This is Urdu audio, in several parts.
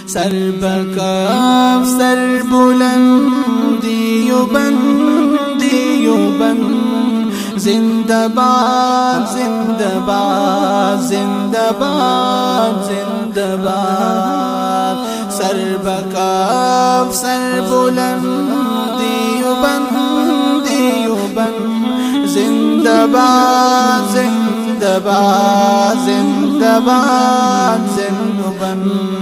سر بکاف سر بلندی و بندی و بند زندہ باد زندہ باد زندہ باد زندہ باد سر بکاف سر بلندی و بندی و بند زندہ باد زندہ باد زندہ باد زندہ باد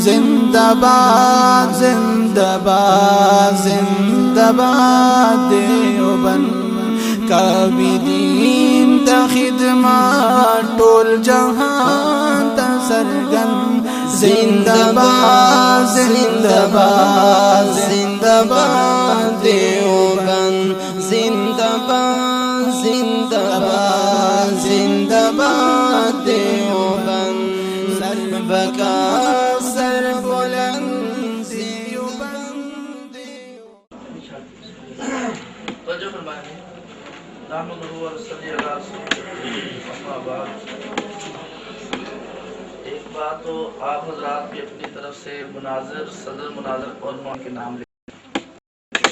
زندہ باد زندہ باد زندہ باد دیوبند کابدین تا خدمات ٹول جہان تا سرگن زندہ باد زندہ باد زندہ باد دیوبند زندہ باد زندہ باد زندہ باد دیوبند سر بکاف سر بلند دیوبند توجہ فرمائیں نحمدہ و نصلی علی رسولہ اما بعد ایک بات تو آپ حضرات بھی اپنی طرف سے مناظر صدر مناظر اور معاون کے نام لیں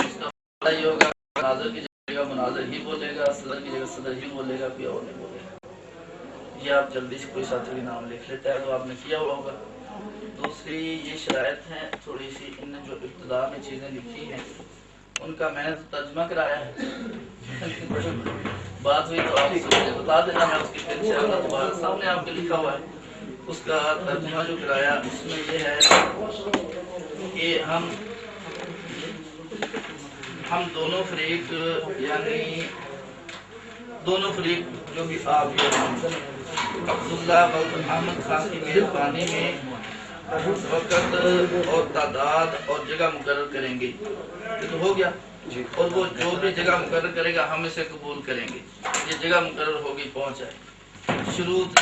اس کا فائدہ یہ ہوگا کہ مناظر کی جگہ مناظر ہی بولے گا صدر کی جگہ صدر ہی بولے گا کوئی اور نہیں بولے گا یہ آپ جلدی سے کوئی ساتھی بھی نام لکھ لیتا ہے تو آپ نے کیا ہوا ہوگا دوسری یہ شرائط ہیں تھوڑی سی ان نے جو ابتدا میں چیزیں لکھی ہیں ان کا میں نے ترجمہ کرایا ہے بات ہوئی تو آپ سے بتا دینا میں اس کی پھر انشاءاللہ دوبارہ سامنے آپ کے لکھا ہوا ہے اس کا ترجمہ جو کرایا اس میں یہ ہے کہ ہم دونوں فریق یعنی دونوں فریق جو بھی آپ عبداللہ بلد احمد خان کی مہربانی میں وقت اور تعداد اور جگہ مقرر کریں گے یہ تو ہو گیا اور وہ جو بھی جگہ مقرر کرے گا ہم اسے قبول کریں گے یہ جگہ مقرر ہوگی پہنچ جائے شروط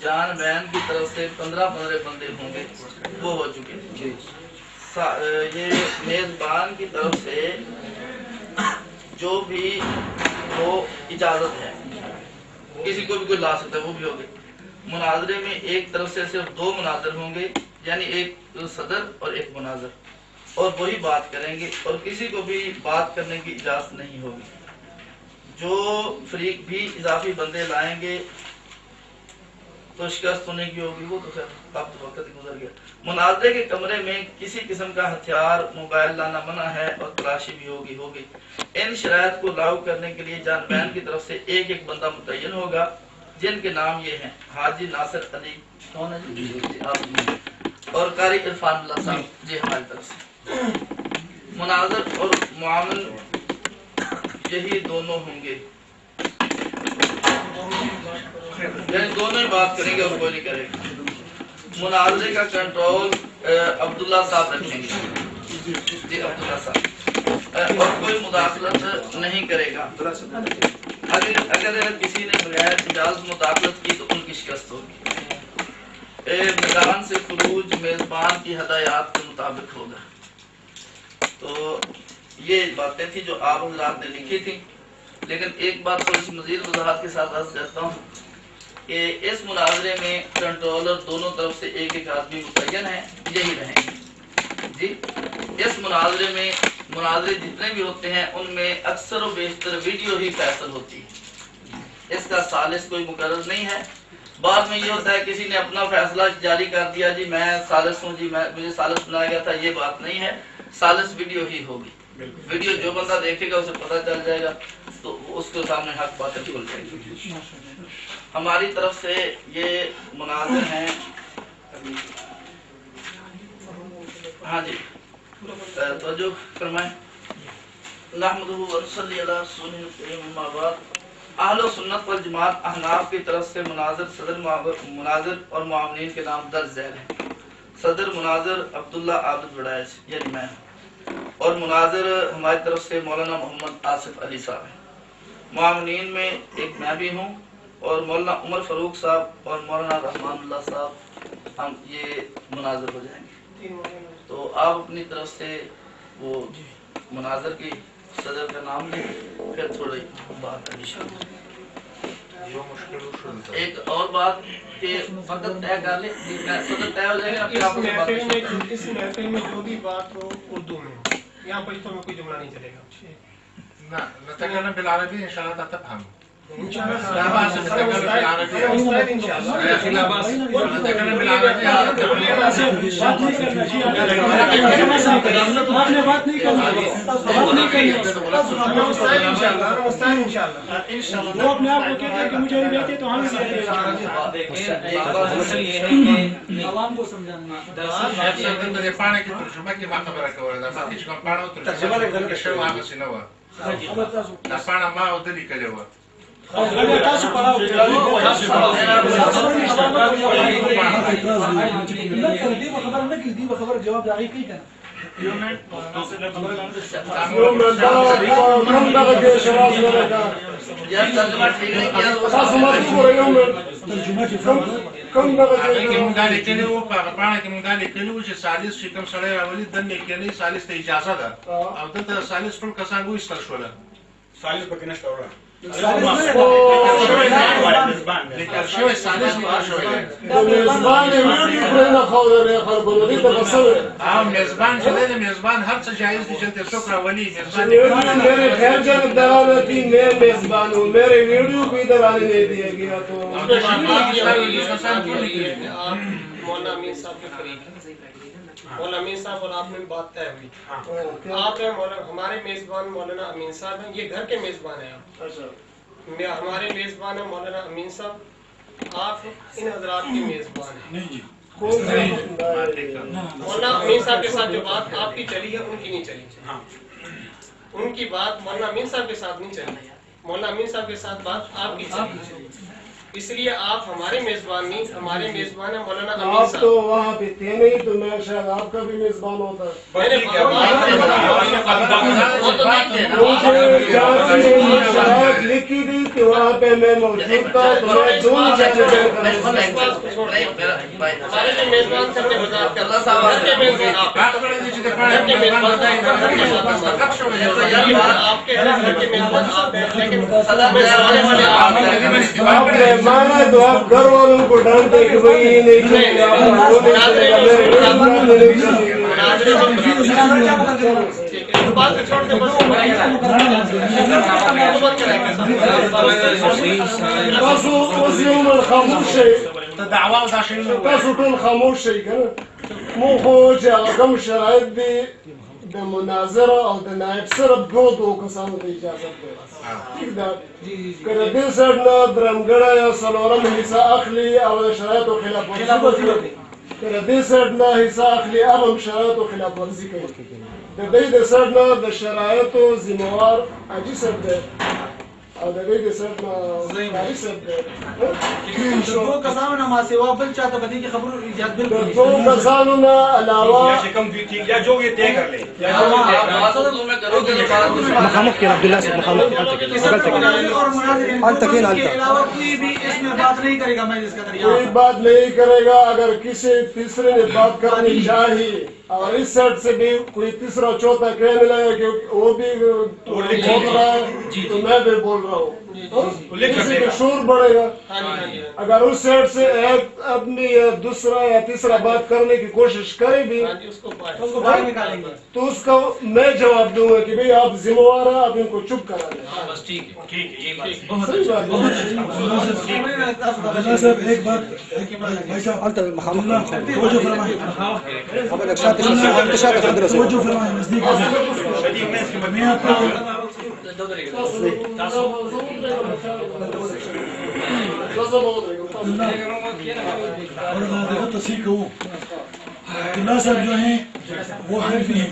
جان بین کی طرف سے 15 بندے ہوں گے وہ ہو چکے یہ میزبان کی طرف سے جو بھی وہ اجازت ہے کسی کو بھی کوئی لا سکتا ہے وہ بھی ہوگے مناظرے میں ایک طرف سے صرف 2 مناظر ہوں گے یعنی ایک صدر اور ایک مناظر اور وہی بات کریں گے اور کسی کو بھی بات کرنے کی اجازت نہیں ہوگی جو فریق بھی اضافی بندے لائیں گے تو شکست ہونے کی ہوگی وہ تو خیر اب تو وقت گزر گیا مناظرے کے کمرے میں کسی قسم کا ہتھیار موبائل لانا منع ہے اور تلاشی بھی ہوگی ان شرائط کو لاگو کرنے کے لیے جان بین کی طرف سے ایک بندہ متعین ہوگا جن کے نام یہ ہیں حاجی ناصر علی کون ہے جی اور قاری عرفان اللہ صاحب جی ہماری طرف سے مناظر اور معاون یہی دونوں ہوں گے یعنی دونوں ہی بات کریں گے اور کوئی نہیں کرے گا مناظرے کا کنٹرول عبداللہ صاحب رکھیں گے جی عبداللہ صاحب اور کوئی مداخلت نہیں کرے گا اگر کسی نے بغیر اجازت مداخلت کی تو ان کی شکست ہوگی میدان سے خروج میزبان کی ہدایات کے مطابق ہوگا تو یہ باتیں تھی جو آپ حضرات نے لکھی تھی لیکن ایک بات تھوڑی سی مزید وضاحت کے ساتھ عرض کرتا ہوں کہ اس مناظرے میں کنٹرولر دونوں طرف سے ایک آدمی متعین ہے یہی رہیں گے جی اس مناظرے میں مناظرے جتنے بھی ہوتے ہیں ان میں اکثر و بیشتر ویڈیو ہی فیصل ہوتی ہے اس کا ثالث کوئی مقرر نہیں ہے بعد میں یہ ہوتا ہے کسی نے اپنا فیصلہ جاری کر دیا جی میں ثالث ہوں جی مجھے ثالث بنایا گیا تھا یہ بات نہیں ہے ثالث ویڈیو ہی ہوگی ویڈیو جو بندہ دیکھے گا اسے پتہ چل جائے گا تو اس کے سامنے حق باطل کھل جائے گی ہماری طرف سے یہ مناظر ہیں ہاں جی توجہ فرمائیں نحمدہ و نصلی علی رسولہ الکریم اما بعد اہل سنت والجماعت احناف کی طرف سے مناظر مناظر اور معاونین کے نام درج ذیل ہیں۔ صدر مناظر عبداللہ عابد وڈائچ یعنی میں ہوں، اور مناظر ہماری طرف سے مولانا محمد آصف علی صاحب ہیں۔ معاونین میں ایک میں بھی ہوں اور مولانا عمر فاروق صاحب اور مولانا رحمان اللہ صاحب، ہم یہ مناظر ہو جائیں گے۔ تو آپ اپنی طرف سے وہ مناظر کی صدر کا نام لیں، پھر تھوڑی بات ایک اور بات کہ فقط طے کر لیں، صدر طے ہو جائے گا۔ اس محفل میں جو بھی بات ہو اردو میں، یہاں پشتو میں کوئی جملہ نہیں چلے گا۔ نتكلم بالعربية إن شاء الله تفهم. ان شاء الله لا بأس نتكلم بالعربية. مستعد ان شاء الله. لا بأس نتكلم بالعربية. آپ نے بات نہیں کرنی، مستعد ان شاء الله، مستعد ان شاء الله۔ وہ اپنے آپ کو کہتے ہیں کہ مجھے نہیں دیتے تو ہم بھی دیتے ہیں۔ عوام کو سمجھانا د پاڼې کې ترجمه کې ما خبره کوله دا مخکې چې کوم پاڼه وه ترجمه لیکل شوې وه هغسې نه وه، دا پاڼه ما او ده لیکلې وه۔ تاسو پڑھاؤ خبر جواب داغی کی کنا هغې کې مونږ دا لیکلي وو، په هغه پاڼه کې مونږ دا لیکلي وو چې ثالث چې کوم سړی راولي دننه کېنی ثالث ته اجازه ده، او دلته ثالث ټول کسان وایستل شوله. ثالث پکې نشته وروره. لیکل شوی ثالث لیکل شوی دی، د میزبان ویډیو پرې نه خاورې خلکو دې ته بسوي او میزبان چې دی د میزبان هر څه جایز دي چې دلته څوک راولي میزبان میرے خیر جانب درانا تھی، میں میزبان ہوں، میرے ویڈیو بھی ادھر آنے نہیں دیا گیا تو مولانا امین صاحب کے قریب مولانا امین صاحب اور آپ میں بات طے ہوئی، آپ ہیں ہمارے میزبان مولانا امین صاحب ہیں، یہ گھر کے میزبان ہیں آپ، ہمارے میزبان ہیں مولانا امین صاحب، آپ ان حضرات کے میزبان ہیں۔ مولانا امین صاحب کے ساتھ جو بات آپ کی چلی ہے ان کی نہیں چلی، ان کی بات مولانا امین صاحب کے ساتھ نہیں چلی، مولانا امین صاحب کے ساتھ بات آپ کی چلی، اس لیے آپ ہمارے میزبان نہیں، ہمارے میزبان ہیں مولانا امین آپ صاحب۔ تو وہاں پہ تھے نہیں تو میں شاید آپ کا بھی میزبان ہوتا۔ میں نے شرائط لکھی تھی کہ وہاں پہ میں موجود تھا تو میں دونوں ہمارے جو میزبان تھے اپنے وزارت کا اللہ صاحب گھر کے میزبان آپ کے گھر کے میزبان آپ کے گھر کے میزبان آپ ہیں، لیکن آپ نے مانا تو آپ گھر والوں کو ڈانٹے کہ بھائی یہ نہیں چلے گا، خاموش تاسو ټول خاموش شئ کنه. مو خو چې هغه کوم شرایط دي د مناظره او د نائب صرف دوه کسانو ته اجازه ده، که د دې سر نه درمګړی یا څلورم حصه اخلي او د شرایطو خلاف ورزي کوي، که د دې سر نه حصه اخلي هغه هم شرایطو خلاف ورزي کوي. د دې د سر نه د شرایطو ذمہوار حاجي صاحب دی او د دې د سر نه قاري صاحب دی. دو کسانو نه ما سوا بل چاته بدی کی خبرو ایجاد د بالکل دوه کسانو نه علاوه یا شکم بھی تھی یا جو یہ طے کر لیں مخامخ کے عبداللہ سے مخامخ انت کے علاوہ کوئی بھی اس میں بات نہیں کرے گا، میں اس کا کوئی بات نہیں کرے گا. اگر کسی تیسرے نے بات کرنی چاہیے اور اس سائڈ سے بھی کوئی تیسرا چوتھا کہنے لگا کہ وہ بھی بول رہا ہے تو میں بھی بول رہا ہوں، کسی کا شور بڑھے گا. اگر اس سائڈ سے ایک آدمی یا دوسرا یا تیسرا بات کرنے کی کوشش کرے بھی اس کو باہر نکالیں گے تو اس کا میں جواب دوں گا کہ بھئی آپ ذمہ وار ہیں، آپ ان کو چپ کرا دیں. بس ٹھیک ہے یہ بات صحیح بات ہے. ایک بات انت مخامخ توجہ فرمائیں قبل اکشات انتشار المدرسه توجہ فرمائیں نزدیک میں آپ کو اور تصحیح کو عبداللہ صاحب جو ہیں وہ حنفی ہیں،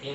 3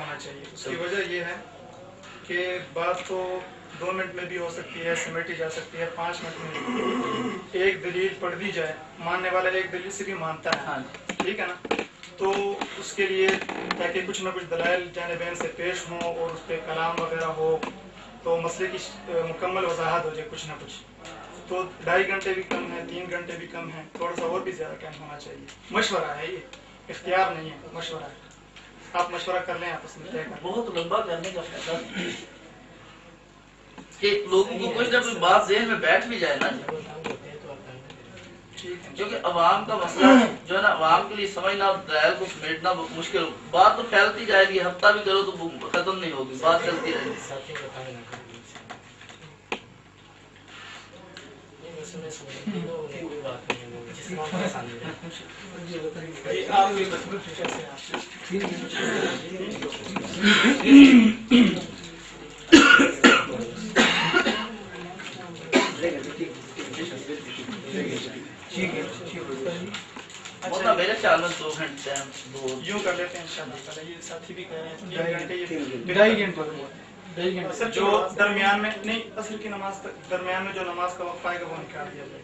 ہونا چاہیے. اس کی وجہ یہ ہے کہ بات تو 2 منٹ میں بھی ہو سکتی ہے, سمیٹی جا سکتی ہے, 5 منٹ میں بھی. ایک دلیل پڑھ دی جائے, ماننے والا ایک دلیل سے بھی مانتا ہے, ٹھیک ہے نا, تو اس کے لیے تاکہ کچھ نہ کچھ دلائل جانبین سے پیش ہوں اور اس پہ کلام وغیرہ ہو تو مسئلے کی مکمل وضاحت ہو جائے کچھ نہ کچھ, تو 2.5 گھنٹے بھی کم ہے, 3 گھنٹے بھی کم ہے, تھوڑا سا اور بھی زیادہ ٹائم ہونا چاہیے. مشورہ ہے, یہ اختیار نہیں ہے, مشورہ ہے. آپ مشورہ کر لیں آپس میں طے کر. بہت لمبا کرنے کا فائدہ کہ لوگوں کو کچھ نہ کچھ بات ذہن میں بیٹھ بھی جائے نا, کیونکہ عوام کا مسئلہ جو ہے نا, عوام کے لیے سمجھنا دلائل کو سمیٹنا مشکل. بات تو پھیلتی جائے گی, ہفتہ بھی کرو تو ختم نہیں ہوگی, بات چلتی رہے گی. اچھا میرے خیال میں 2 گھنٹے یوں کر لیتے ہیں انشاءاللہ. یہ ساتھی بھی کہہ رہے ہیں 3 گھنٹے, یہ 2.5 گھنٹے جو درمیان میں نہیں, اصل کی نماز تک درمیان میں جو نماز کا وقفہ آئے گا وہ نکال دیا جائے.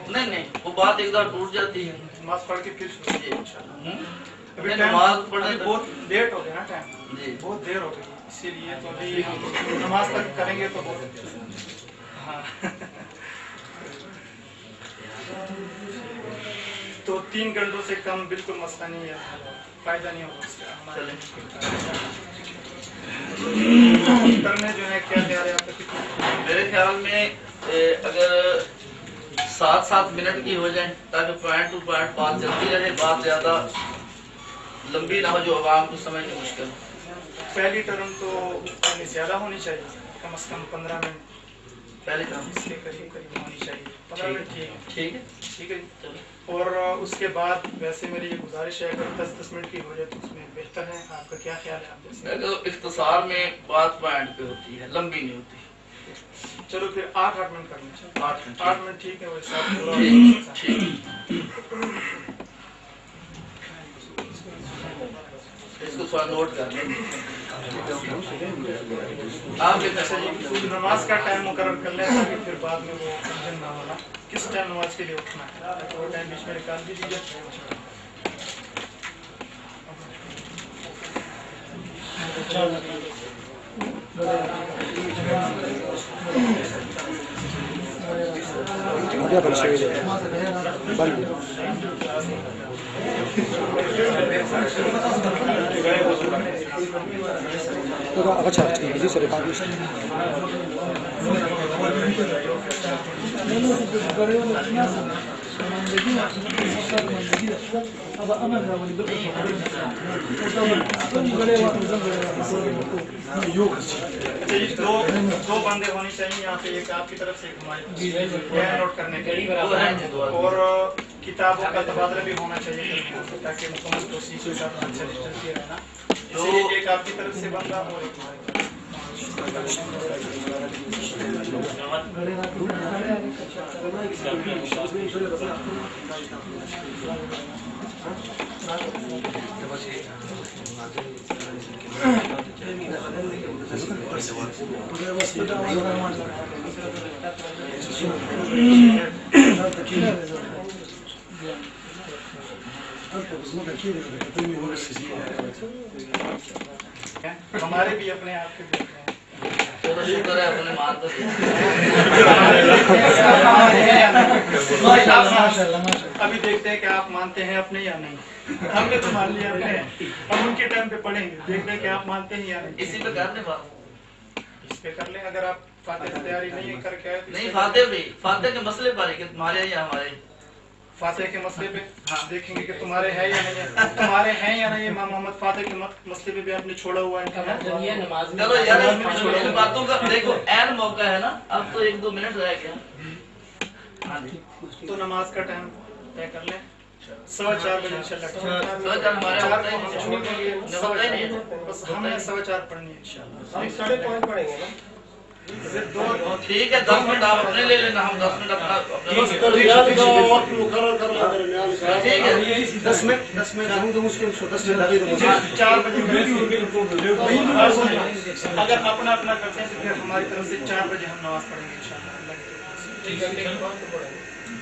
نہیں وہ بات ایک بار ٹوٹ جاتی ہے, نماز پڑھ کے پھر ابھی نماز پڑھنے بہت لیٹ ہو گیا نا, ٹائم بہت دیر ہو گئی, اسی لیے تو ابھی نماز تک کریں گے تو بہت. ہاں تو 3 گھنٹوں سے کم بالکل مسئلہ نہیں ہے, فائدہ نہیں ہوگا اس کا. کرنے جو ہے کیا خیال ہے آپ کا؟ میرے خیال میں اگر 7 منٹ کی ہو جائیں تاکہ پوائنٹ ٹو پوائنٹ بات چلتی رہے, بات زیادہ لمبی نہ ہو جو عوام کو سمجھنے مشکل. پہلی ٹرم تو زیادہ ہونی چاہیے, کم از کم 15 منٹ پہلے ٹرم اس کے قریب ہونی چاہیے. 15 منٹ ٹھیک ہے. اور اس کے بعد ویسے میری یہ گزارش ہے اگر 10 منٹ کی ہو جائے تو اس میں بہتر ہے. آپ کا کیا خیال ہے؟ آپ اختصار میں بات پوائنٹ پہ ہوتی ہے, لمبی نہیں ہوتی. چلو پھر 8 منٹ کر لیں. 8 منٹ ٹھیک ہے. وہ اس کو تھوڑا نوٹ کر لیں. آپ نماز کا ٹائم مقرر کر لیں تاکہ پھر بعد میں وہ ٹینشن نہ ہونا کس ٹائم نماز کے لیے اٹھنا ہے, وہ ٹائم بیچ میں نکال دیجیے. اچھا جی سر. دو بندے ہونے چاہیے یہاں پہ, ایک آپ کی طرف سے ایک ہماری نوٹ کرنے کے لیے, اور کتابوں کا تبادلہ بھی ہونا چاہیے تاکہ مکمل کوشش کے ساتھ چلتی رہے نا. ایک آپ کی طرف سے بندہ اور ایک ہمارے بھی اپنے آپ کے بھی چلو شکر ہے اپنے مان تو ابھی دیکھتے ہیں کہ آپ مانتے ہیں اپنے یا نہیں. ہم نے تو مان لیا اپنے, ہم ان کے ٹائم پہ پڑھیں گے, دیکھتے ہیں کہ آپ مانتے ہیں یا نہیں. اسی پہ کر لیں بات, اس پہ کر لیں. اگر آپ فاتح کی تیاری نہیں کر کے آئے نہیں فاتح بھی فاتح کے مسئلے پر ہے کہ تمہارے یا ہمارے. فاتح کے مسئلے پہ دیکھیں گے کہ تمہارے ہیں یا نہیں, تمہارے ہیں یا نہیں. امام محمد فاتح کے مسئلے پہ بھی آپ نے چھوڑا ہوا ہے. چلو یار ان باتوں کا دیکھو عین موقع ہے نا, اب تو 1-2 منٹ رہ گیا. تو نماز کا ٹائم طے کر لیں 4:15 بجے انشاءاللہ. بس ہم نے 4:15 پڑھنی ہے انشاءاللہ. 5:30 پڑھیں گے نا. ٹھیک ہے 10 منٹ آپ اپنے لے لینا, ہم 10 منٹ اپنا بس درمیان کا وقت مقرر کرنا درمیان کا. ٹھیک ہے 10 منٹ ہم تو مشکل 10 منٹ لگے تو 4 بجے اگر اپنا اپنا کرتے ہیں تو پھر ہماری طرف سے 4 بجے ہم نماز پڑھیں گے انشاءاللہ.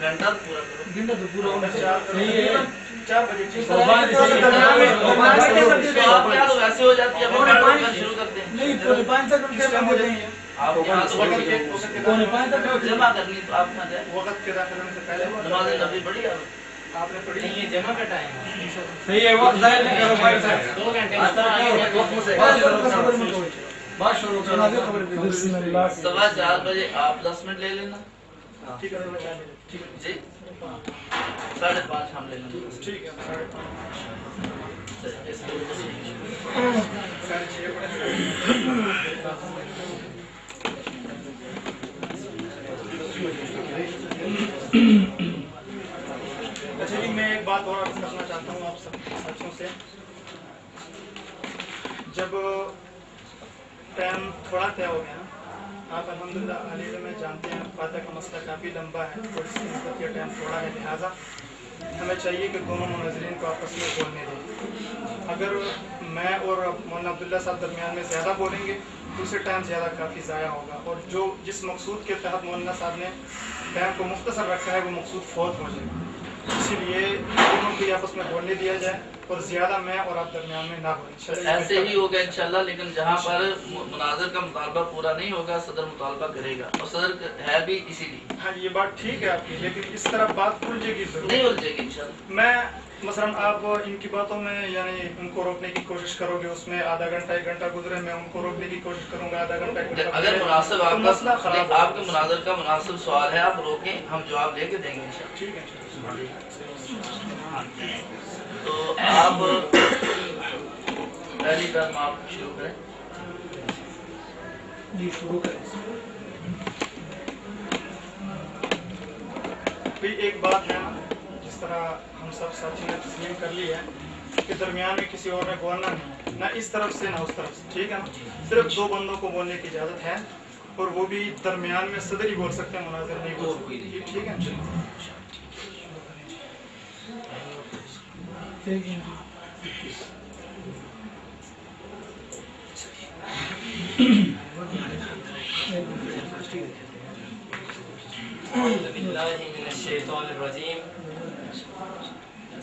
گھنٹہ پورا کرو. 4 بجے تو آپ کیا تو ویسے ہو جاتی ہے, شروع کرتے ہیں آپ یہاں تو جمع کرنی تو آپ کہاں جائیں, وقت کے داخلے سے پہلے نماز نبی پڑھی آپ نے پڑھی. نہیں یہ جمع کا ٹائم ہے. صحیح ہے, وقت ضائع نہیں کرو بھائی صاحب. 2 گھنٹے بسم اللہ 4:15 بجے آپ 10 منٹ لے لینا ٹھیک ہے جی, 5:30 ہم لے لیں. ٹھیک ہے. اچھا جی, میں ایک بات اور عرض کرنا چاہتا ہوں آپ سب ساتھیوں سے. جب ٹائم تھوڑا طے ہو گیا نا, آپ الحمدللہ علی میں جانتے ہیں فاتح کا مسئلہ کافی لمبا ہے اور اس کی نسبت یہ ٹائم تھوڑا ہے, لہٰذا ہمیں چاہیے کہ دونوں مناظرین کو آپس میں بولنے دیں. اگر میں اور مولانا عبداللہ صاحب درمیان میں زیادہ بولیں گے تو اسے ٹائم زیادہ کافی ضائع ہوگا, اور جس مقصود کے تحت مولانا صاحب نے ٹائم کو مختصر رکھا ہے وہ مقصود فوت ہو جائے. اسی لیے دونوں کو آپس میں بولنے دیا جائے اور زیادہ میں اور آپ درمیان میں نہ بولیں. ایسے ہی ہوگا انشاءاللہ, لیکن جہاں پر مناظر کا مطالبہ پورا نہیں ہوگا صدر مطالبہ کرے گا, اور صدر ہے بھی اسی لیے. ہاں یہ بات ٹھیک ہے آپ کی, لیکن اس طرح بات الجھے گی ضرور. نہیں الجھے گی انشاءاللہ. میں مثلاً آپ ان کی باتوں میں یعنی ان کو روکنے کی کوشش کرو گے, اس میں آدھا گھنٹہ 1 گھنٹہ گزرے, میں ان کو روکنے کی کوشش کروں گا آدھا گھنٹہ 1 گھنٹہ. اگر مناسب تو مسئلہ خراب آپ کے مناظر کا مناسب سوال ہے, آپ روکیں, ہم جواب لے کے دیں گے انشاءاللہ. ٹھیک ہے. تو آپ پہلی ٹرم آپ شروع کریں. جی شروع کریں. ایک بات ہے نا, جس طرح ہم سب ساتھیوں نے تسلیم کر لی ہے کہ درمیان میں کسی اور نے بولنا نہیں, نہ اس طرف سے نہ اس طرف سے, ٹھیک ہے نا. صرف 2 بندوں کو بولنے کی اجازت ہے, اور وہ بھی درمیان میں صدر ہی بول سکتے ہیں, مناظر نہیں بول سکتے. ٹھیک ہے. أعوذ بالله من الشيطان الرجيم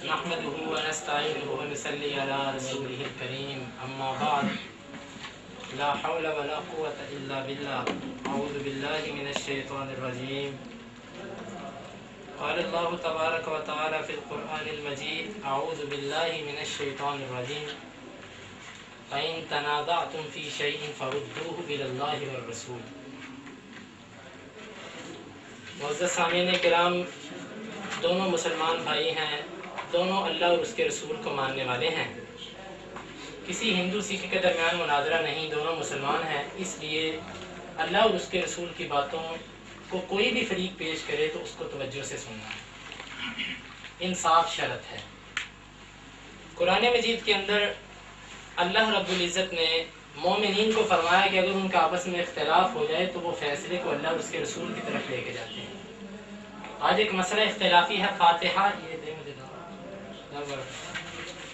نحمده ونستعينه ونصلي على رسوله الكريم أما بعد لا حول ولا قوة إلا بالله أعوذ بالله من الشيطان الرجيم قال الله تبارك وتعالى في القرآن المجيد أعوذ بالله من الشيطان الرجيم فإن تنازعتم في شيء فردوه إلى الله والرسول. معزز سامعین کرام, دونوں مسلمان بھائی ہیں, دونوں اللہ اور اس کے رسول کو ماننے والے ہیں. کسی ہندو سکھ کے درمیان مناظرہ نہیں, دونوں مسلمان ہیں. اس لیے اللہ اور اس کے رسول کی باتوں کو کوئی بھی فریق پیش کرے تو اس کو توجہ سے سننا, انصاف شرط ہے. قرآن مجید کے اندر اللہ رب العزت نے مومنین کو فرمایا کہ اگر ان کا آپس میں اختلاف ہو جائے تو وہ فیصلے کو اللہ اور اس کے رسول کی طرف لے کے جاتے ہیں. آج ایک مسئلہ اختلافی ہے فاتحہ, یہ دے مجھے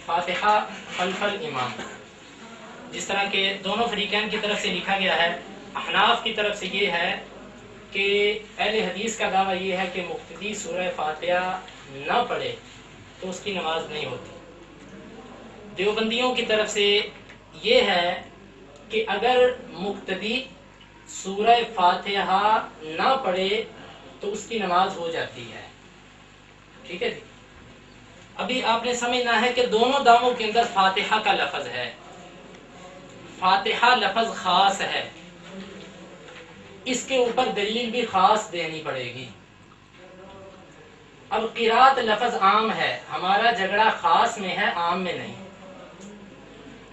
فاتحہ خلف الامام. جس طرح کہ دونوں فریقین کی طرف سے لکھا گیا ہے, احناف کی طرف سے یہ ہے کہ اہل حدیث کا دعویٰ یہ ہے کہ مقتدی سورہ فاتحہ نہ پڑھے تو اس کی نماز نہیں ہوتی. دیوبندیوں کی طرف سے یہ ہے کہ اگر مقتدی سورہ فاتحہ نہ پڑھے تو اس کی نماز ہو جاتی ہے. ٹھیک ہے جی. ابھی آپ نے سمجھنا ہے کہ دونوں دعووں کے اندر فاتحہ کا لفظ ہے, فاتحہ لفظ خاص ہے, اس کے اوپر دلیل بھی خاص دینی پڑے گی. اب قرات لفظ عام ہے, ہمارا جھگڑا خاص میں ہے, عام میں نہیں.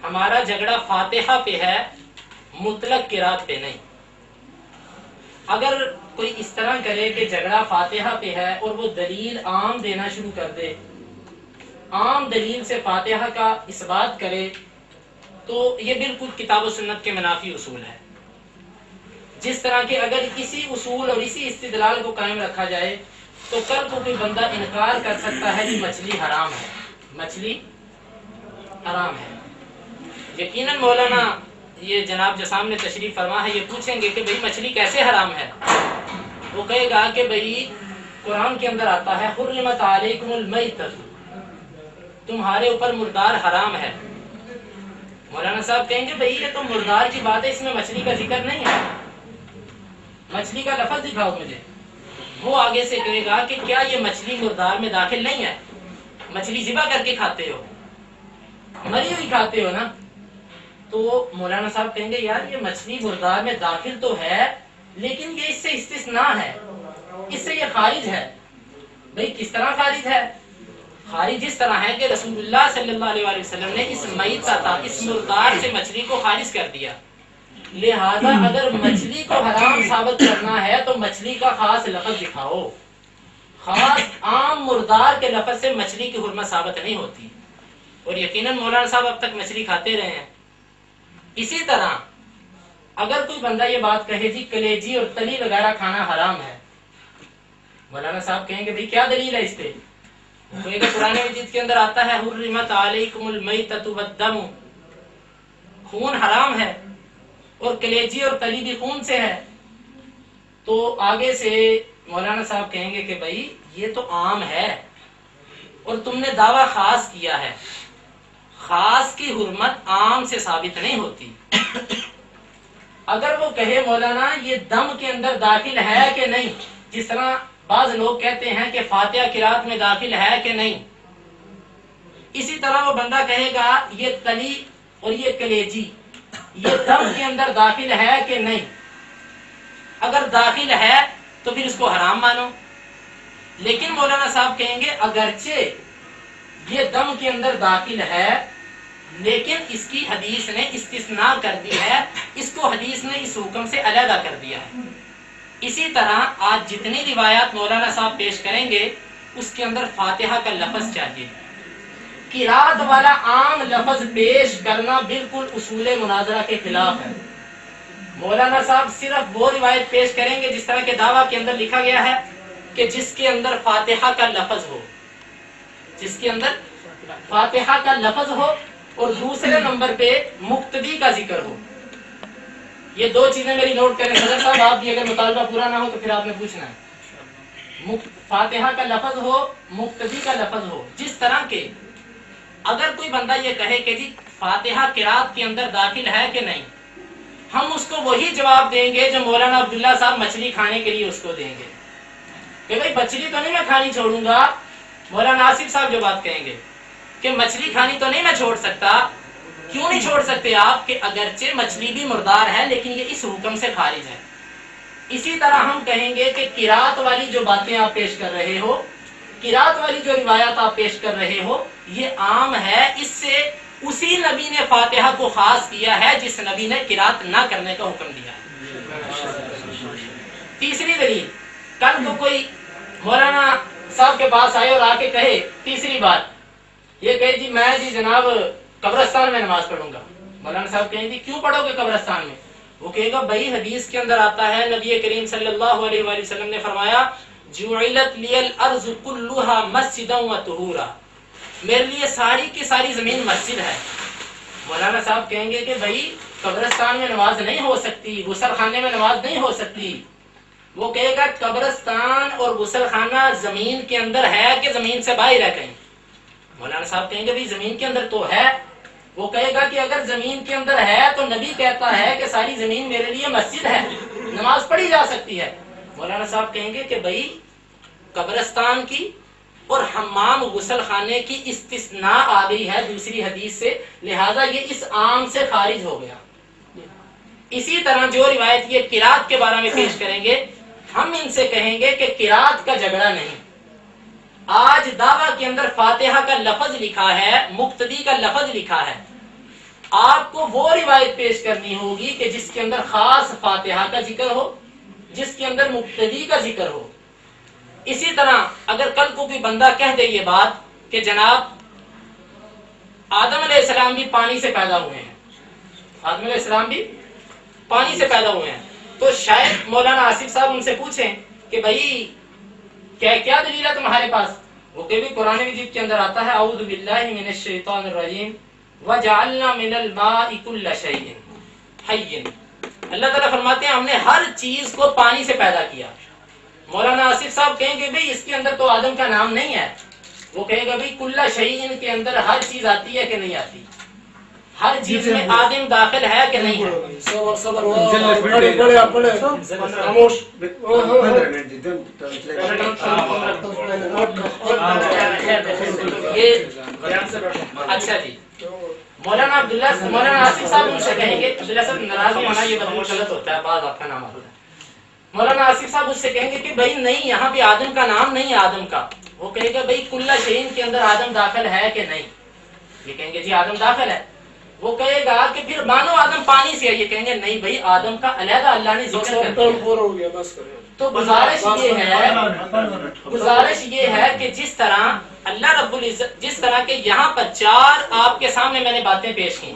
ہمارا جھگڑا فاتحہ پہ ہے, مطلق قرات پہ نہیں. اگر کوئی اس طرح کرے کہ جھگڑا فاتحہ پہ ہے اور وہ دلیل عام دینا شروع کر دے, عام دلیل سے فاتحہ کا اثبات کرے, تو یہ بالکل کتاب و سنت کے منافی اصول ہے. جس طرح کہ اگر کسی اصول اور اسی استدلال کو قائم رکھا جائے تو کل کو کوئی بندہ انکار کر سکتا ہے کہ مچھلی حرام ہے، مچھلی حرام ہے۔ یقیناً مولانا یہ جناب جو سامنے تشریف فرما ہے یہ پوچھیں گے کہ بھئی مچھلی کیسے حرام ہے؟ وہ کہے گا کہ بھئی قرآن کے اندر آتا ہے حرمت علیکم المیتۃ، تمہارے اوپر مردار حرام ہے۔ مولانا صاحب کہیں گے بھئی یہ تو مردار کی بات ہے، اس میں مچھلی کا ذکر نہیں ہے، مچھلی کا لفظ دکھاؤ مجھے۔ وہ آگے سے کہے گا کہ کیا یہ مچھلی مردار میں داخل نہیں ہے؟ مچھلی ذبح کر کے کھاتے ہو، مری ہوئی کھاتے ہو نا؟ تو مولانا صاحب کہیں گے یار یہ مچھلی مردار میں داخل تو ہے لیکن یہ اس سے استثناء ہے، اس سے یہ خارج ہے۔ بھئی کس طرح خارج ہے؟ خارج اس طرح ہے کہ رسول اللہ صلی اللہ علیہ وآلہ وسلم نے اس میتہ، اس مردار سے مچھلی کو خارج کر دیا۔ لہذا اگر مچھلی کو حرام ثابت کرنا ہے تو مچھلی کا خاص لفظ دکھاؤ، خاص عام مردار کے لفظ سے مچھلی کی حرمت ثابت نہیں ہوتی۔ اور یقیناً مولانا صاحب اب تک مچھلی کھاتے رہے ہیں۔ اسی طرح اگر کوئی بندہ یہ بات کہے جی کلیجی اور تلی وغیرہ کھانا حرام ہے، مولانا صاحب کہیں گے بھئی کیا دلیل ہے اس پہ؟ کوئی کہ قرآن مجید کے اندر آتا ہے حرمت علیکم المیتۃ والدم، خون حرام ہے اور کلیجی اور تلی بھی خون سے ہے۔ تو آگے سے مولانا صاحب کہیں گے کہ بھئی یہ تو عام ہے اور تم نے دعویٰ خاص کیا ہے، خاص کی حرمت عام سے ثابت نہیں ہوتی۔ اگر وہ کہے مولانا یہ دم کے اندر داخل ہے کہ نہیں، جس طرح بعض لوگ کہتے ہیں کہ فاتحہ قرات میں داخل ہے کہ نہیں، اسی طرح وہ بندہ کہے گا یہ تلی اور یہ کلیجی یہ دم کے اندر داخل ہے کہ نہیں، اگر داخل ہے تو پھر اس کو حرام مانو۔ لیکن مولانا صاحب کہیں گے اگرچہ یہ دم کے اندر داخل ہے لیکن اس کی حدیث نے استثناء کر دی ہے، اس کو حدیث نے اس حکم سے علیحدہ کر دیا ہے۔ اسی طرح آج جتنی روایات مولانا صاحب پیش کریں گے اس کے اندر فاتحہ کا لفظ چاہیے۔ قرات والا عام لفظ پیش کرنا بالکل اصول مناظرہ کے خلاف ہے۔ مولانا صاحب صرف وہ روایت پیش کریں گے جس طرح کے دعویٰ کے اندر لکھا گیا ہے کہ جس کے اندر فاتحہ کا لفظ ہو، جس کے اندر فاتحہ کا لفظ ہو اور دوسرے نمبر پہ مقتدی کا ذکر ہو۔ یہ دو چیزیں میری نوٹ کریں صدر صاحب، آپ بھی اگر مطالبہ پورا نہ ہو تو پھر آپ نے پوچھنا ہے۔ فاتحہ کا لفظ ہو، مقتدی کا لفظ ہو۔ جس طرح کے اگر کوئی بندہ یہ کہے کہ جی فاتحہ قرات کے اندر داخل ہے کہ نہیں، ہم اس کو وہی جواب دیں گے جو مولانا عبداللہ صاحب مچھلی کھانے کے لیے اس کو دیں گے کہ بھائی مچھلی تو نہیں میں کھانی چھوڑوں گا۔ مولانا آصف صاحب جو بات کہیں گے کہ مچھلی کھانی تو نہیں میں چھوڑ سکتا، کیوں نہیں چھوڑ سکتے آپ؟ کہ اگرچہ مچھلی بھی مردار ہے لیکن یہ اس حکم سے خارج ہے۔ اسی طرح ہم کہیں گے کہ قرات والی جو باتیں آپ پیش کر رہے ہو، قرات والی جو روایات آپ پیش کر رہے ہو یہ عام ہے، اس سے اسی نبی نے فاتحہ کو خاص کیا ہے جس نبی نے قرات نہ کرنے کا حکم دیا ہے۔ تیسری دلیل، کل کو کوئی مولانا صاحب کے پاس آئے اور آ کے کہے تیسری بات یہ کہے جی میں جی جناب قبرستان میں نماز پڑھوں گا۔ مولانا صاحب کہیں جی کیوں پڑھو گے قبرستان میں؟ وہ کہے گا بھائی حدیث کے اندر آتا ہے نبی کریم صلی اللہ علیہ وآلہ وسلم نے فرمایا جعلت لی الارض کلھا مسجدا وطہورا، میرے لیے ساری کی ساری زمین مسجد ہے۔ مولانا صاحب کہیں گے کہ بھائی قبرستان میں نماز نہیں ہو سکتی، غسل خانے میں نماز نہیں ہو سکتی۔ وہ کہے گا قبرستان اور غسل خانہ زمین کے اندر ہے کہ زمین سے باہر ہے کہیں؟ مولانا صاحب کہیں گے بھائی زمین کے اندر تو ہے۔ وہ کہے گا کہ اگر زمین کے اندر ہے تو نبی کہتا ہے کہ ساری زمین میرے لیے مسجد ہے، نماز پڑھی جا سکتی ہے۔ مولانا صاحب کہیں گے کہ بھائی قبرستان کی اور حمام غسل خانے کی استثناء آ گئی ہے دوسری حدیث سے، لہذا یہ اس عام سے خارج ہو گیا۔ اسی طرح جو روایت یہ قرات کے بارے میں پیش کریں گے ہم ان سے کہیں گے کہ قرات کا جھگڑا نہیں، آج دعویٰ کے اندر فاتحہ کا لفظ لکھا ہے، مقتدی کا لفظ لکھا ہے، آپ کو وہ روایت پیش کرنی ہوگی کہ جس کے اندر خاص فاتحہ کا ذکر ہو، جس کے اندر مقتدی کا ذکر ہو۔ اسی طرح اگر کل کو کوئی بندہ کہہ دے یہ بات کہ جناب آدم علیہ السلام بھی پانی سے پیدا ہوئے ہیں، آدم علیہ السلام بھی پانی سے پیدا ہوئے ہیں، تو شاید مولانا آصف صاحب ان سے پوچھیں کہ بھائی کیا دلیل ہے تمہارے پاس؟ وہ کہ بھی قرآن مجید کے اندر آتا ہے اعوذ باللہ من الشیطان الرجیم وجعلنا من الماء كل شيء حي. اللہ تعالیٰ فرماتے ہیں ہم نے ہر چیز کو پانی سے پیدا کیا. مولانا آصف صاحب کہیں گے بھائی اس کے اندر تو آدم کا نام نہیں ہے. وہ کہے گا بھائی کل شیء کے اندر ہر چیز آتی ہے کہ نہیں آتی؟ ہر چیز میں آدم داخل ہے کہ نہیں ہے؟ اچھا جی مولانا مولانا آصف صاحب ان سے کہیں گے، عبداللہ صاحب ناراض ہونا یہ بہت غلط ہوتا ہے، بعض آپ کا نام آتا ہے. مولانا آصف صاحب اس سے کہیں گے کہ بھائی نہیں یہاں پہ آدم کا نام نہیں ہے آدم کا. وہ کہے گا بھائی کل شیء کے اندر آدم داخل ہے کہ نہیں؟ یہ کہیں گے جی آدم داخل ہے. وہ کہے گا کہ پھر مانو آدم پانی سے ہے. یہ کہیں گے نہیں بھائی آدم کا علیحدہ اللہ نے ذکر کر دیا. تو گزارش یہ ہے کہ جس طرح اللہ رب العزت جس طرح کے یہاں پر 4 آپ کے سامنے میں نے باتیں پیش کی،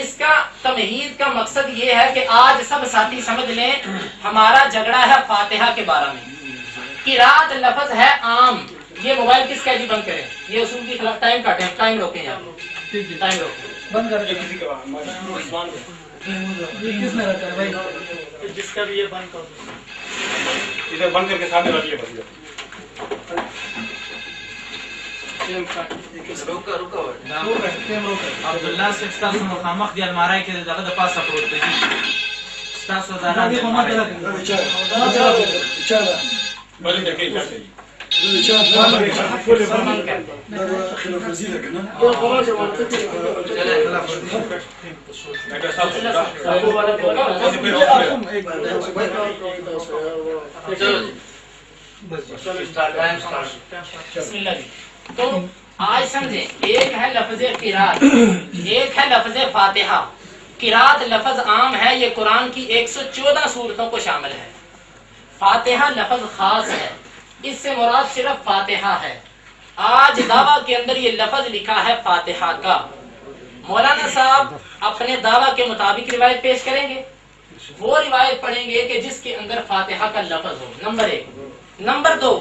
اس کا تمہید کا مقصد یہ ہے کہ آج سب ساتھی سمجھ لیں ہمارا جھگڑا ہے فاتحہ کے بارے میں. قرات لفظ ہے عام. یہ موبائل کس کا جی بند کریں، یہ اصول کی خلاف. ٹائم کاٹیں، ٹائم روکیں یہاں، ٹائم روکیں بند کر دیں. کسی کا یہ کس نے رکھا ہے بھائی؟ جس کا بھی یہ بند کر دو. ادھر بند کر کے سامنے رکھیے بس. عبداللہ سے استاد مخامخ دی المارای کې دغه د پاسه پروت دی. تاسو دا نه بلې ټکي ځاتې بسم اللہ جی. تو آج سمجھیں ایک ہے لفظ قرات، ایک ہے لفظ فاتحہ. قرات لفظ عام ہے، یہ قرآن کی 114 سورتوں کو شامل ہے. فاتحہ لفظ خاص ہے، اس سے مراد صرف فاتحہ ہے. آج دعویٰ کے اندر یہ لفظ لکھا ہے فاتحہ کا. مولانا صاحب اپنے دعویٰ کے مطابق روایت پیش کریں گے. وہ روایت پڑھیں گے کہ جس کے اندر فاتحہ کا لفظ ہو. نمبر 1. نمبر 2،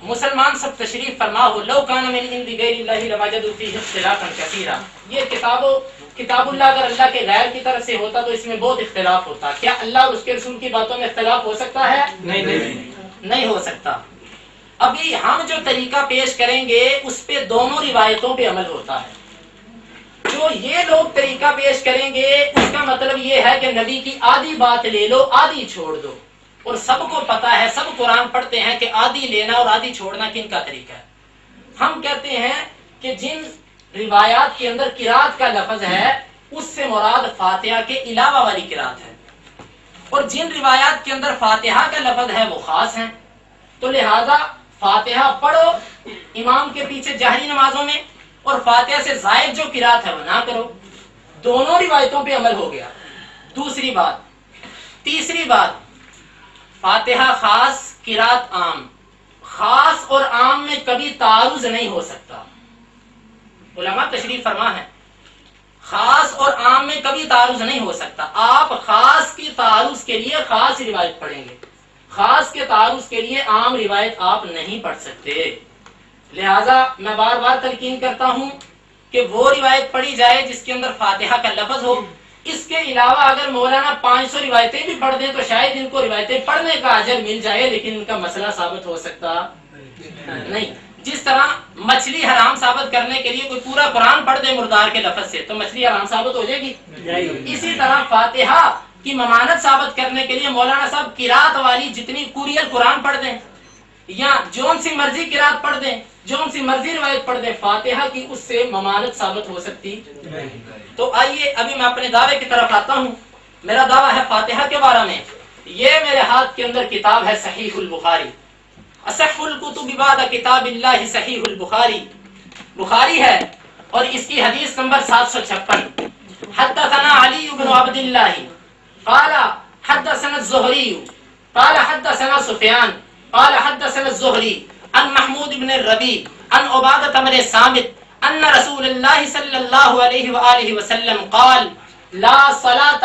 مسلمان سب تشریف فرما ہو لو کان من عند غیر اللہ لوجدوا فیہ اختلافا کثیرا. یہ کتاب اللہ اگر اللہ کے غیر کی طرف سے ہوتا تو اس میں بہت اختلاف ہوتا. کیا اللہ اور اس کے رسول کی باتوں میں اختلاف ہو سکتا ہے؟ نہیں ہو سکتا. ابھی ہم جو طریقہ پیش کریں گے اس پہ دونوں روایتوں پہ عمل ہوتا ہے. جو یہ لوگ طریقہ پیش کریں گے اس کا مطلب یہ ہے کہ نبی کی آدھی بات لے لو آدھی چھوڑ دو. اور سب کو پتا ہے، سب قرآن پڑھتے ہیں کہ آدھی لینا اور آدھی چھوڑنا کن کا طریقہ ہے. ہم کہتے ہیں کہ جن روایات کے اندر قرات کا لفظ ہے اس سے مراد فاتحہ کے علاوہ والی قرات ہے، اور جن روایات کے اندر فاتحہ کا لفظ ہے وہ خاص ہیں. تو لہذا فاتحہ پڑھو امام کے پیچھے جہری نمازوں میں، اور فاتحہ سے زائد جو قرات ہے وہ نہ کرو. دونوں روایتوں پہ عمل ہو گیا. دوسری بات. تیسری بات، فاتحہ خاص قرات عام. خاص اور عام میں کبھی تعارض نہیں ہو سکتا. علماء تشریف فرما ہے خاص اور عام میں کبھی تعارض نہیں ہو سکتا. آپ خاص کی تعارض کے لیے خاص روایت پڑھیں گے، خاص کے تعارض کے لیے عام روایت آپ نہیں پڑھ سکتے. لہذا میں بار بار تلقین کرتا ہوں کہ وہ روایت پڑھی جائے جس کے اندر فاتحہ کا لفظ ہو. اس کے علاوہ اگر مولانا 500 روایتیں بھی پڑھ دیں تو شاید ان کو روایتیں پڑھنے کا اجر مل جائے، لیکن ان کا مسئلہ ثابت ہو سکتا نہیں. جس طرح مچھلی حرام ثابت کرنے کے لیے کوئی پورا قرآن پڑھ دے مردار کے لفظ سے تو مچھلی حرام ثابت ہو جائے گی. اسی طرح فاتحہ کی ممانت ثابت کرنے کے لیے مولانا صاحب قرات والی جتنی کوریل قرآن پڑھ دیں یا جون سی مرضی قرات پڑھ دیں، جون سی مرضی روایت پڑھ دیں، فاتحہ کی اس سے ممانت ثابت ہو سکتی. تو آئیے ابھی میں اپنے دعوے کی طرف آتا ہوں. میرا دعویٰ ہے فاتحہ کے بارے میں. یہ میرے ہاتھ کے اندر کتاب ہے صحیح البخاری. اصح الکتب بعد کتاب اللہ صحیح البخاری. بخاری ہے اور اس کی حدیث نمبر 756. حدثنا علی بن عبد اللہ قال حدثنا الزہری قال حدثنا سفیان قال حدثنا الزہری عن محمود بن الربیع عن عبادة بن صامت ان رسول اللہ صلی اللہ علیہ وآلہ وسلم قال لا صلاة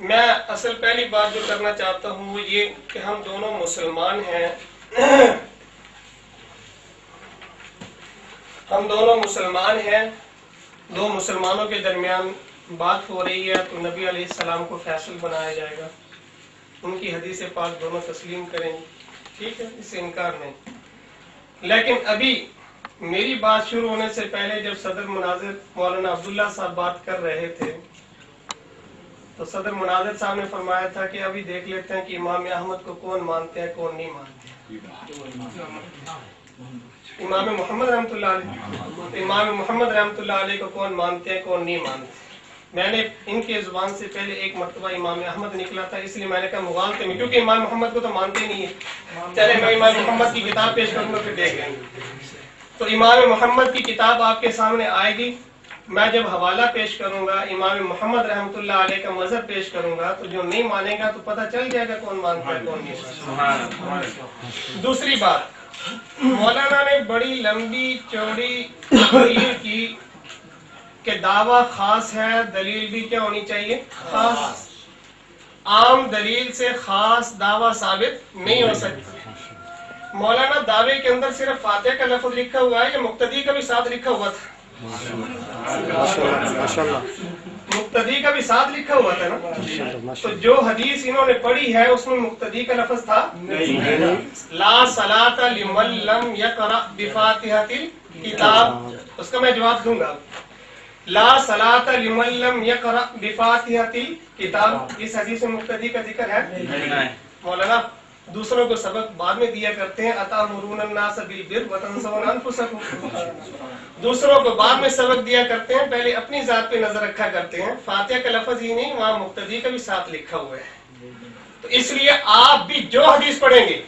میں اصل پہلی بات جو کرنا چاہتا ہوں وہ یہ کہ ہم دونوں مسلمان ہیں، ہم دونوں مسلمان ہیں، دو مسلمانوں کے درمیان بات ہو رہی ہے تو نبی علیہ السلام کو فیصل بنایا جائے گا، ان کی حدیث پاک دونوں تسلیم کریں گے، ٹھیک ہے، اس سے انکار نہیں۔ لیکن ابھی میری بات شروع ہونے سے پہلے جب صدر مناظر مولانا عبداللہ صاحب بات کر رہے تھے تو صدر مناظر صاحب نے فرمایا تھا کہ ابھی دیکھ لیتے ہیں کہ امام احمد کو کون مانتے ہیں کون نہیں مانتے، امام محمد رحمۃ اللہ علیہ، امام محمد رحمۃ اللہ علیہ کو کون مانتے ہیں کون نہیں مانتے۔ میں نے ان کے زبان سے پہلے ایک مرتبہ امام احمد نکلا تھا، اس لیے میں نے کہا مغالطے میں، کیونکہ امام محمد کو تو مانتے نہیں ہیں، چلے میں امام محمد کی کتاب پیش کروں گا پھر دیکھ لیں گے۔ تو امام محمد کی کتاب آپ کے سامنے آئے گی، میں جب حوالہ پیش کروں گا امام محمد رحمۃ اللہ علیہ کا مذہب پیش کروں گا تو جو نہیں مانے گا تو پتہ چل جائے گا کون مانتا ہے کون نہیں مانتا۔ دوسری بات، مولانا نے بڑی لمبی چوڑی دلیل کی کہ دعویٰ خاص ہے، دلیل بھی کیا ہونی چاہیے؟ خاص۔ عام دلیل سے خاص دعویٰ ثابت نہیں ہو سکتا۔ مولانا دعوے کے اندر صرف فاتحہ کا لفظ لکھا ہوا ہے یا مقتدی کا بھی ساتھ لکھا ہوا تھا؟ مقتدی کا بھی ساتھ لکھا ہوا تھا نا؟ تو جو حدیث انہوں نے پڑھی ہے اس میں مقتدی کا لفظ تھا؟ لا صلاۃ لمن لم یقرأ بفاتحۃ الکتاب، اس کا میں جواب دوں گا۔ لا صلاۃ لمن لم یقرأ بفاتحۃ الکتاب، اس حدیث میں مقتدی کا ذکر ہے؟ مولانا دوسروں کو سبق بعد میں دیا کرتے ہیں، اتامرون الناس بالبر وتنسون انفسکم، دوسروں کو بعد میں سبق دیا کرتے ہیں، پہلے اپنی ذات پہ نظر رکھا کرتے ہیں۔ فاتحہ کا لفظ ہی نہیں، وہاں مقتدی کا بھی ساتھ لکھا ہوا ہے، تو اس لیے آپ بھی جو حدیث پڑھیں گے